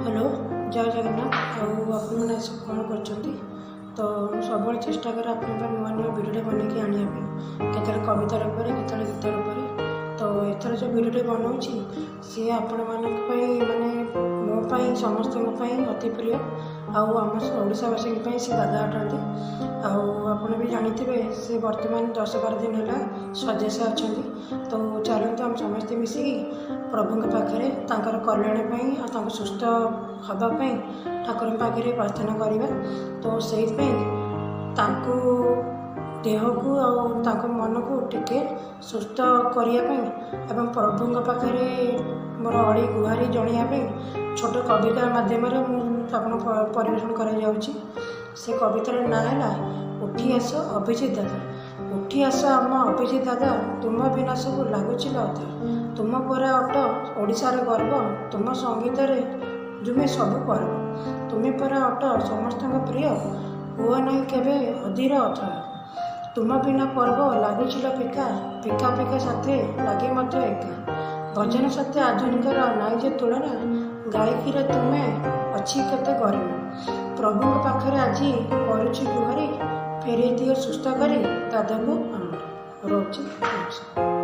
Hello जय जगन्नाथ आपने कौन कर तो सब चेष्टा करे नुआ नुआ भिडियो बनैकी आने के कवितार के गीतार तो एथर जो भिडियो बनाऊँगी सी आपण माने मोपाई समस्त अति प्रिय आम ओडावासी सी दादा अटंती आपड़ भी जानते सी वर्तमान 10-12 दिन है स्वदेश अच्छा तो चलते हम समस्ते मिसिकी प्रभु पाखे कल्याण सुस्थ हाँपाई ठाकुर पाखे प्रार्थना करवा तो से देह को मन को टिके सुस्थ करने प्रभु पाखे मोर अड़ी गुहारी जनापी छोट कविता मध्यम परिवेशन कर से कवितार ना है उठी आस अभिजित दादा उठी आस आम अभिजित दादा तुम बिना सब लगुच अधा तुम परा अट ओडिशार गर्व तुम संगीत जुमे सब पर्व तुम्हें परा अट समस्त प्रिय हुआ नहीं केवे अधीर अथय तुम बिना पर्व लगुच फिका फिका फिका साथे लगे मत एका भजन सत्य आधुनिक नाई जे तुलना गायकी तुम्हें अच्छी केते गरिमा प्रभु पाखे आज करुची गुहारी फेरे दिए सुस्थ करी दादा को रोचे।